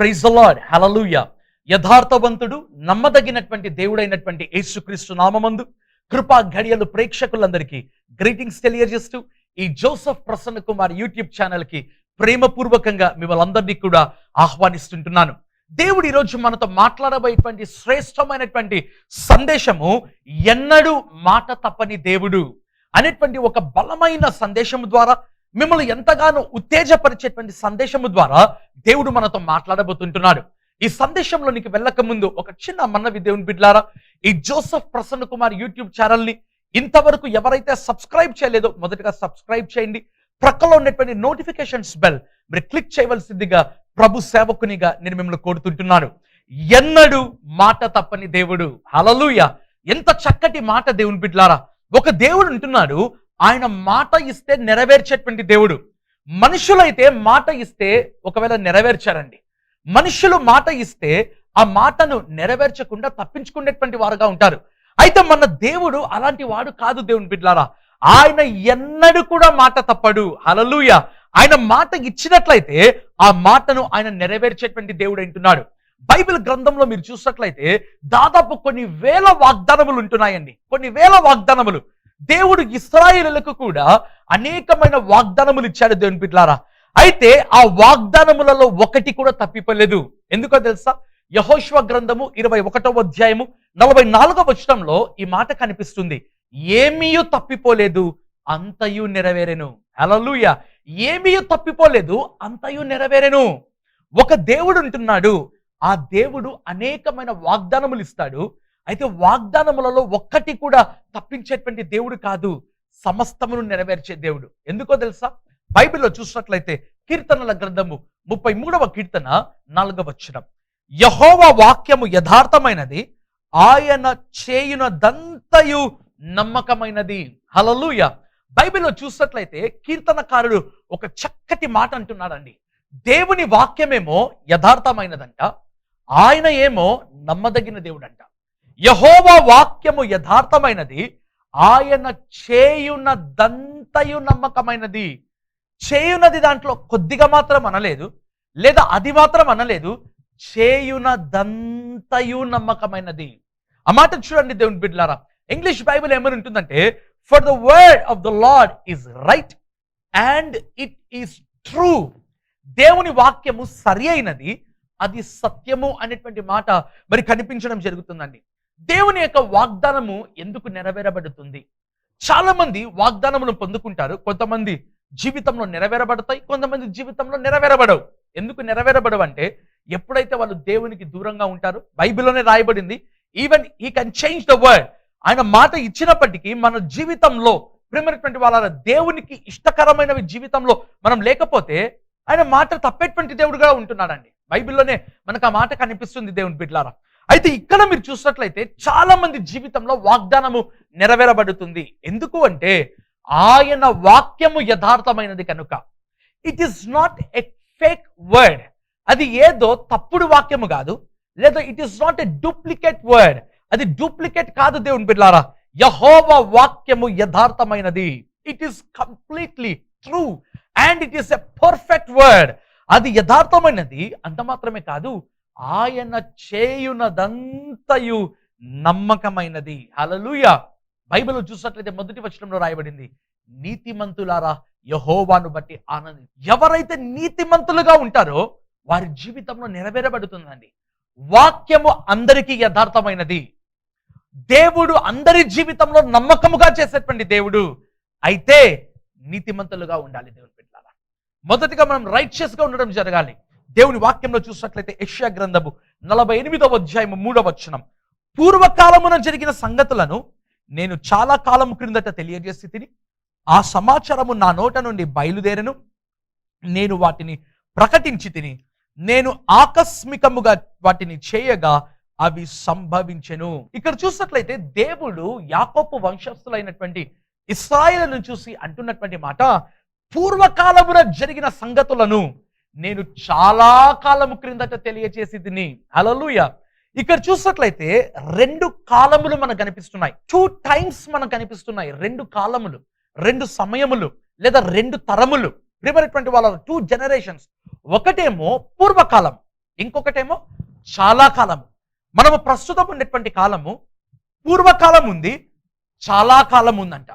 Praise the lord, హల్లెలూయా. యథార్థవంతుడు, నమ్మదగినటువంటి దేవుడైనటువంటి యేసుక్రీస్తు నామమందు కృపా ఘడియలు ప్రేక్షకులందరికీ గ్రీటింగ్స్ తెలియజేస్తూ ఈ జోసెఫ్ ప్రసన్న కుమార్ యూట్యూబ్ ఛానల్కి ప్రేమపూర్వకంగా మిమ్మల్ని అందరినీ కూడా ఆహ్వానిస్తుంటున్నాను. దేవుడు ఈరోజు మనతో మాట్లాడబోయేటువంటి శ్రేష్టమైనటువంటి సందేశము ఎన్నడూ మాట తప్పని దేవుడు అనేటువంటి ఒక బలమైన సందేశము ద్వారా, మిమ్మల్ని ఎంతగానో ఉత్తేజపరిచేటువంటి సందేశము ద్వారా దేవుడు మనతో మాట్లాడబోతుంటున్నాడు. ఈ సందేశంలోనికి వెళ్ళక ముందు ఒక చిన్న మనవి దేవుని బిడ్డలారా, ఈ జోసెఫ్ ప్రసన్న కుమార్ యూట్యూబ్ ఛానల్ని ఇంతవరకు ఎవరైతే సబ్స్క్రైబ్ చేయలేదో మొదటగా సబ్స్క్రైబ్ చేయండి. ప్రక్కలో ఉన్నటువంటి నోటిఫికేషన్స్ బెల్ మీరు క్లిక్ చేయవలసిందిగా ప్రభు సేవకునిగా నేను మిమ్మల్ని కోరుతుంటున్నాను. ఎన్నడూ మాట తప్పని దేవుడు, హల్లెలూయా. ఎంత చక్కటి మాట దేవుని బిడ్డలారా. ఒక దేవుడు ఉంటున్నాడు, ఆయన మాట ఇస్తే నెరవేర్చేటువంటి దేవుడు. మనుషులైతే మాట ఇస్తే ఒకవేళ నెరవేర్చారండి. మనుషులు మాట ఇస్తే ఆ మాటను నెరవేర్చకుండా తప్పించుకునేటువంటి వారుగా ఉంటారు. అయితే మన దేవుడు అలాంటి వాడు కాదు దేవుని బిడ్డలారా. ఆయన ఎన్నడూ కూడా మాట తప్పడు, హల్లెలూయా. ఆయన మాట ఇచ్చినట్లయితే ఆ మాటను ఆయన నెరవేర్చేటువంటి దేవుడు అంటున్నాడు. బైబిల్ గ్రంథంలో మీరు చూసినట్లయితే దాదాపు కొన్ని వేల వాగ్దానములు ఉంటున్నాయండి. కొన్ని వేల వాగ్దానములు. దేవుడు ఇశ్రాయేలులకు కూడా అనేకమైన వాగ్దానములు ఇచ్చాడు దేవుని బిడ్డలారా. అయితే ఆ వాగ్దానములలో ఒకటి కూడా తప్పిపోలేదు. ఎందుకో తెలుసా? యెహోషువ గ్రంథము 21వ అధ్యాయము 44వ వచనంలో ఈ మాట కనిపిస్తుంది. ఏమీయూ తప్పిపోలేదు, అంతయు నెరవేరెను. హల్లెలూయా. ఏమీయూ తప్పిపోలేదు, అంతయు నెరవేరెను. ఒక దేవుడు ఉంటున్నాడు. ఆ దేవుడు అనేకమైన వాగ్దానములు ఇస్తాడు. అయితే వాగ్దానములలో ఒక్కటి కూడా తప్పించేటువంటి దేవుడు కాదు, సమస్తమును నెరవేర్చే దేవుడు. ఎందుకో తెలుసా? బైబిల్లో చూసినట్లయితే కీర్తనల గ్రంథము 33వ కీర్తన 4వ వచనం, యెహోవా వాక్యము యథార్థమైనది, ఆయన చేయునదంతయు నమ్మకమైనది. హల్లెలూయా. బైబిల్లో చూసినట్లయితే కీర్తనకారుడు ఒక చక్కటి మాట అంటున్నాడండి. దేవుని వాక్యమేమో యథార్థమైనదంట, ఆయన ఏమో నమ్మదగిన దేవుడంట. యెహోవా వాక్యము యథార్థమైనది, ఆయన చేయునదంతయు నమ్మకమైనది. చేయునది దాంట్లో కొద్దిగా మాత్రం అనలేదు, లేదా అది మాత్రం అనలేదు, చేయునదంతయు నమ్మకమైనది. ఆ మాట చూడండి దేవుని బిడ్డలారా. ఇంగ్లీష్ బైబిల్ ఏమని ఉంటుందంటే, for the word of the lord is right and it is true. దేవుని వాక్యము సరి అయినది, అది సత్యము అనేటువంటి మాట మరి కనిపించడం జరుగుతుందండి. దేవుని యొక్క వాగ్దానము ఎందుకు నెరవేరబడుతుంది? చాలా మంది వాగ్దానమును పొందుకుంటారు. కొంతమంది జీవితంలో నెరవేరబడతాయి, కొంతమంది జీవితంలో నెరవేరబడవు. ఎందుకు నెరవేరబడవు అంటే, ఎప్పుడైతే వాళ్ళు దేవునికి దూరంగా ఉంటారో, బైబిల్లోనే రాయబడింది, even he can change the word. ఆయన మాట ఇచ్చినప్పటికీ మన జీవితంలో ప్రేమైనటువంటి వాళ్ళ దేవునికి ఇష్టకరమైనవి జీవితంలో మనం లేకపోతే ఆయన మాట తప్పేటువంటి దేవుడుగా ఉంటున్నాడండి. బైబిల్లోనే మనకు ఆ మాట కనిపిస్తుంది దేవుని బిడ్డలారా. అయితే ఇక్కడ మీరు చూసినట్లయితే చాలా మంది జీవితంలో వాగ్దానము నెరవేరబడుతుంది. ఎందుకు అంటే ఆయన వాక్యము యథార్థమైనది కనుక. It is not a fake word. అది ఏదో తప్పుడు వాక్యము కాదు, లేదా it is not a duplicate word. అది డూప్లికేట్ కాదు దేవుని బిడ్డలారా. యెహోవా వాక్యము యథార్థమైనది. It is completely true and it is a perfect word. అది యథార్థమైనది. అంత మాత్రమే కాదు, ఆయన చేయునదంతయు నమ్మకమైనది. హల్లెలూయా. బైబిల్ చూసినట్లయితే మొదటి వచనంలో రాయబడింది, నీతిమంతులారా యెహోవాను బట్టి ఆనంది. ఎవరైతే నీతిమంతులుగా ఉంటారో వారి జీవితంలో నెరవేరబడుతుందండి. వాక్యము అందరికీ యథార్థమైనది. దేవుడు అందరి జీవితంలో నమ్మకముగా చేసేటువంటి దేవుడు. అయితే నీతిమంతులుగా ఉండాలి దేవుని బిడ్డలారా. మొదటిగా మనం రైచియస్గా ఉండడం జరగాలి. దేవుని వాక్యంలో చూసినట్లయితే యెషయా గ్రంథము 48వ అధ్యాయము 3వ వచనం, పూర్వకాలమున జరిగిన సంగతులను నేను చాలా కాలము క్రిందట తెలియజేసి తిని, ఆ సమాచారము నా నోట నుండి బయలుదేరను, నేను వాటిని ప్రకటించి తిని, నేను ఆకస్మికముగా వాటిని చేయగా అవి సంభవించెను. ఇక్కడ చూసినట్లయితే దేవుడు యాకోబు వంశస్థులైనటువంటి ఇశ్రాయేలును చూసి అంటున్నటువంటి మాట, పూర్వకాలమున జరిగిన సంగతులను నేను చాలా కాలము క్రిందట తెలియచేసి తిని. హల్లెలూయా. ఇక్కడ చూసినట్లయితే 2 కాలములు మనకు కనిపిస్తున్నాయి. 2 టైమ్స్ మనకు కనిపిస్తున్నాయి. 2 కాలములు, 2 సమయములు, లేదా 2 తరములు. ప్రియమైనటువంటి వాళ్ళ 2 జనరేషన్స్. ఒకటేమో పూర్వకాలం, ఇంకొకటేమో చాలా కాలము. మనము ప్రస్తుతం ఉన్నటువంటి కాలము పూర్వకాలం ఉంది, చాలా కాలం ఉందంట.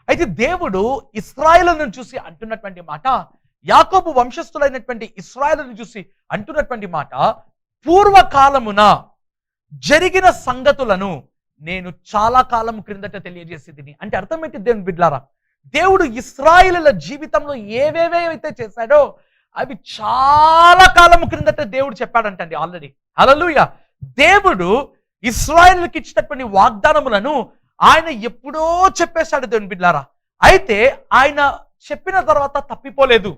అయితే దేవుడు ఇశ్రాయేలును చూసి అంటున్నటువంటి మాట, యాకోబు వంశస్థులైనటువంటి ఇశ్రాయేలును చూసి అంటున్నటువంటి మాట, పూర్వకాలమున జరిగిన సంగతులను నేను చాలా కాలం క్రిందట తెలియజేసేది. అంటే అర్థం ఏంటి దేవుని బిడ్డలారా? దేవుడు ఇశ్రాయేలుల జీవితంలో ఏవేవైతే చేశాడో అవి చాలా కాలం క్రిందట దేవుడు చెప్పాడంటండి ఆల్రెడీ. హల్లెలూయా. దేవుడు ఇశ్రాయేలుకి ఇచ్చినటువంటి వాగ్దానములను ఆయన ఎప్పుడో చెప్పేశాడు దేవుని బిడ్డలారా. అయితే ఆయన చెప్పిన తర్వాత తప్పిపోలేదు,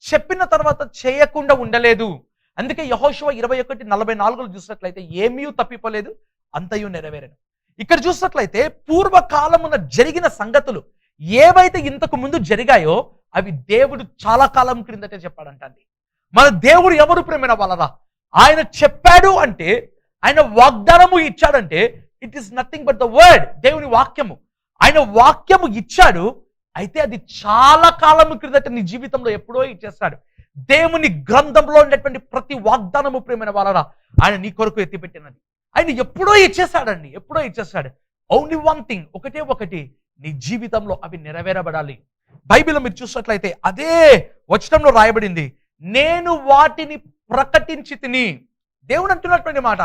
చెప్పిన తర్వాత చేయకుండా ఉండలేదు. అందుకే యెహోషువ 21:44 చూసినట్లయితే ఏమీ తప్పిపోలేదు, అంతయు నెరవేరను. ఇక్కడ చూసినట్లయితే పూర్వకాలమున జరిగిన సంగతులు ఏవైతే ఇంతకు ముందు జరిగాయో అవి దేవుడు చాలా కాలం క్రిందటే చెప్పాడంటండి. మన దేవుడు ఎవరు ప్రేమైన వాళ్ళరా? ఆయన చెప్పాడు అంటే, ఆయన వాగ్దానము ఇచ్చాడంటే it is nothing but the word, దేవుని వాక్యము. ఆయన వాక్యము ఇచ్చాడు, అయితే అది చాలా కాలం క్రిందట నీ జీవితంలో ఎప్పుడో ఇచ్చేస్తాడు. దేవుని గ్రంథంలో ఉన్నటువంటి ప్రతి వాగ్దానము ప్రేమైన వాళ్ళరా ఆయన నీ కొరకు ఎత్తిపెట్టినది. ఆయన ఎప్పుడో ఇచ్చేసాడండి, ఎప్పుడో ఇచ్చేసాడు. ఓన్లీ వన్ థింగ్, ఒకటే ఒకటి, నీ జీవితంలో అవి నెరవేరబడాలి. బైబిల్లో మీరు చూసినట్లయితే అదే వచనంలో రాయబడింది, నేను వాటిని ప్రకటించి తిని. దేవుడు అంటున్నటువంటి మాట,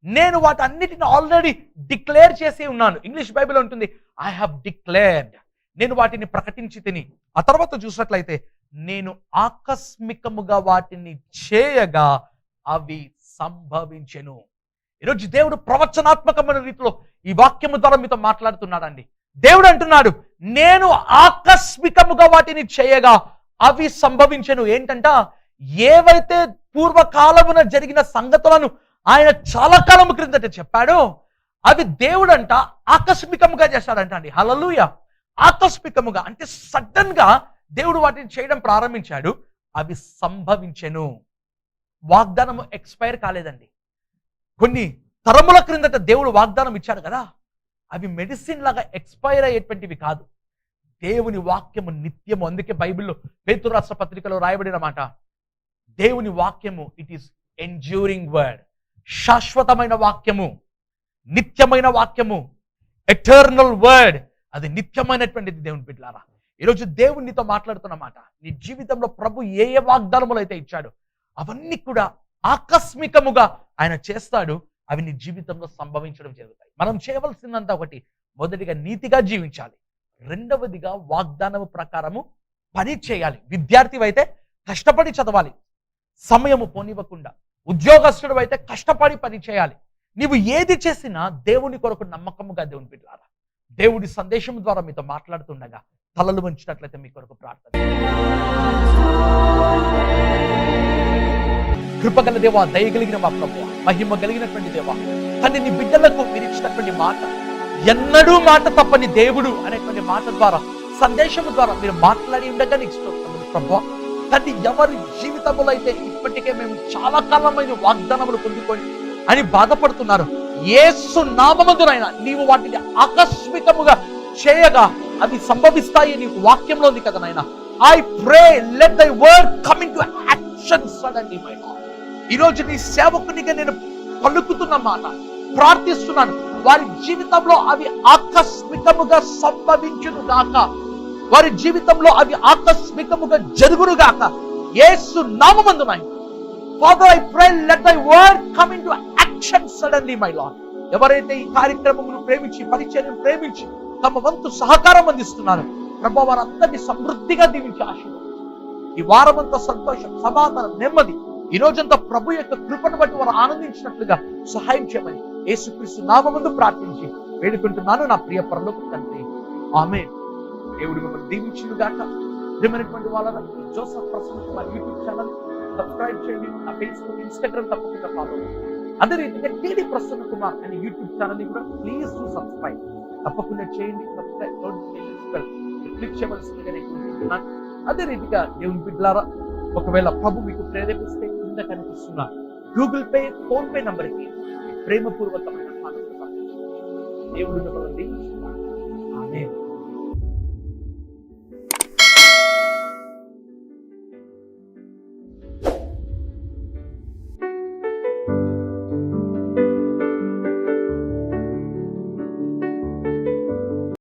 నేను వాటన్నిటిని ఆల్రెడీ డిక్లేర్ చేసి ఉన్నాను. ఇంగ్లీష్ బైబిల్ ఉంటుంది, ఐ హావ్ డిక్లేర్డ్, నేను వాటిని ప్రకటించి తిని. ఆ తర్వాత చూసినట్లయితే నేను ఆకస్మికముగా వాటిని చేయగా అవి సంభవించెను. ఈరోజు దేవుడు ప్రవచనాత్మకమైన రీతిలో ఈ వాక్యము ద్వారా మీతో మాట్లాడుతున్నాడండి. దేవుడు అంటున్నాడు, నేను ఆకస్మికముగా వాటిని చేయగా అవి సంభవించెను. ఏంటంట, ఏవైతే పూర్వకాలమున జరిగిన సంగతులను ఆయన చాలా కాలం క్రిందట చెప్పాడో అవి దేవుడంట ఆకస్మికముగా చేశాడంట అండి. హల్లెలూయా. ఆకస్మికముగా అంటే సడన్ గా దేవుడు వాటిని చేయడం ప్రారంభించాడు, అవి సంభవించెను. వాగ్దానము ఎక్స్పైర్ కాలేదండి. కొన్ని తరముల క్రిందట దేవుడు వాగ్దానం ఇచ్చాడు కదా, అవి మెడిసిన్ లాగా ఎక్స్పైర్ అయ్యేటువంటివి కాదు. దేవుని వాక్యము నిత్యము. అందుకే బైబిల్లో పేతురు రాష్ట్ర పత్రికలో రాయబడిన మాట, దేవుని వాక్యము ఇట్ ఈస్ ఎండ్యూరింగ్ వర్డ్, శాశ్వతమైన వాక్యము, నిత్యమైన వాక్యము, ఎటర్నల్ వర్డ్, అది నిత్యమైనటువంటిది. దేవుని బిడ్డలారా, ఈరోజు దేవుడు నీతో మాట్లాడుతున్నమాట, నీ జీవితంలో ప్రభు ఏ ఏ వాగ్దానములు అయితే ఇచ్చాడో అవన్నీ కూడా ఆకస్మికముగా ఆయన చేస్తాడు, అవి నీ జీవితంలో సంభవించడం జరుగుతాయి. మనం చేయవలసిందంతా ఒకటి, మొదటిగా నీతిగా జీవించాలి, రెండవదిగా వాగ్దానము ప్రకారము పని చేయాలి. విద్యార్థి అయితే కష్టపడి చదవాలి, సమయము పోనివ్వకుండా. ఉద్యోగస్తుడు అయితే కష్టపడి పని చేయాలి. నీవు ఏది చేసినా దేవుని కొరకు నమ్మకముగా. దేవుని బిడ్డలారా, దేవుడి సందేశం ద్వారా మీతో మాట్లాడుతుండగా తలలు వంచినట్లయితే మీ కొరకు ప్రార్థన. కృపగల దేవా, దయగలిగిన మా ప్రభువా, మహిమ కలిగినటువంటి దేవా, కానీ నీ బిడ్డలకు మీరు ఇచ్చినటువంటి మాట, ఎన్నడూ మాట తప్పని దేవుడు అనేటువంటి మాట ద్వారా, సందేశం ద్వారా మీరు మాట్లాడి ఉండగా నీకు స్తోత్రములు ప్రభువా. కానీ ఎవరి జీవితంలో అయితే ఇప్పటికే మేము చాలా కాలమైన వాగ్దానములు పొందుకొని అని బాధపడుతున్నారు, యేసు నామమున నీవు వాటిని ఆకస్మికముగా చేయగా అవి సంభవిస్తాయి నీ వాక్యంలో ఉంది కదా నాయన. I pray let thy word come into action suddenly my lord. ఈ రోజు నీ సేవకునిగా నేను పలుకుతున్న మాట, ప్రార్థిస్తున్నాను, వారి జీవితంలో అవి ఆకస్మికముగా సంభవించును గాక, వారి జీవితంలో అవి ఆకస్మికముగా జరుగును గాక, యేసు నామమున. Father I pray let thy word come into action suddenly my lord. ఎవరైతే ఈ కార్యక్రమమును ప్రేమించి, పరిచర్యను ప్రేమించి తమ వంతు సహకారం అందిస్తున్నారు ప్రభు, వారందరినీ సమృద్ధిగా దీవించి ఆశీర్వదించు. ఈ వారమంతా సంతోషం, సమాధానం, నెమ్మది, ఈ రోజంతా ప్రభు యొక్క కృపను బట్టి వారు ఆనందించినట్లుగా సహాయం చేయమని యేసుక్రీస్తు నామమున ప్రార్థించి వేడుకుంటున్నాను నా ప్రియ పరలోకపు తండ్రి, ఆమేన్. దేవుడు మిమ్మల్ని దీవించును గాక. ప్రియమైనటువంటి వాళ్ళ Joseph Prasanna Kumar YouTube channel subscribe చేయండి, నా ఫేస్బుక్, ఇన్స్టాగ్రామ్ తప్పకుండా ఫాలో చేయండి. అదే రీతిగా టీడీ ప్రసన్న కుమార్ అనే యూట్యూబ్ ఛానల్ ని కూడా ప్లీజ్ టు సబ్స్క్రైబ్ తప్పకుండా చేయండి. సబ్స్క్రైబ్ నోటిఫికేషన్ క్లిక్ చేయవలసిందిగా నేను కోరుకుంటున్నాను. అదే రీతిగా దేవుని బిడ్డలారా, ఒకవేళ ప్రభు మీకు ప్రేరేపిస్తే కింద కనిపిస్తున్న గూగుల్ పే, ఫోన్ పే నంబర్కి ప్రేమపూర్వకమైన దేవుడు మిమ్మల్ని దీవించును.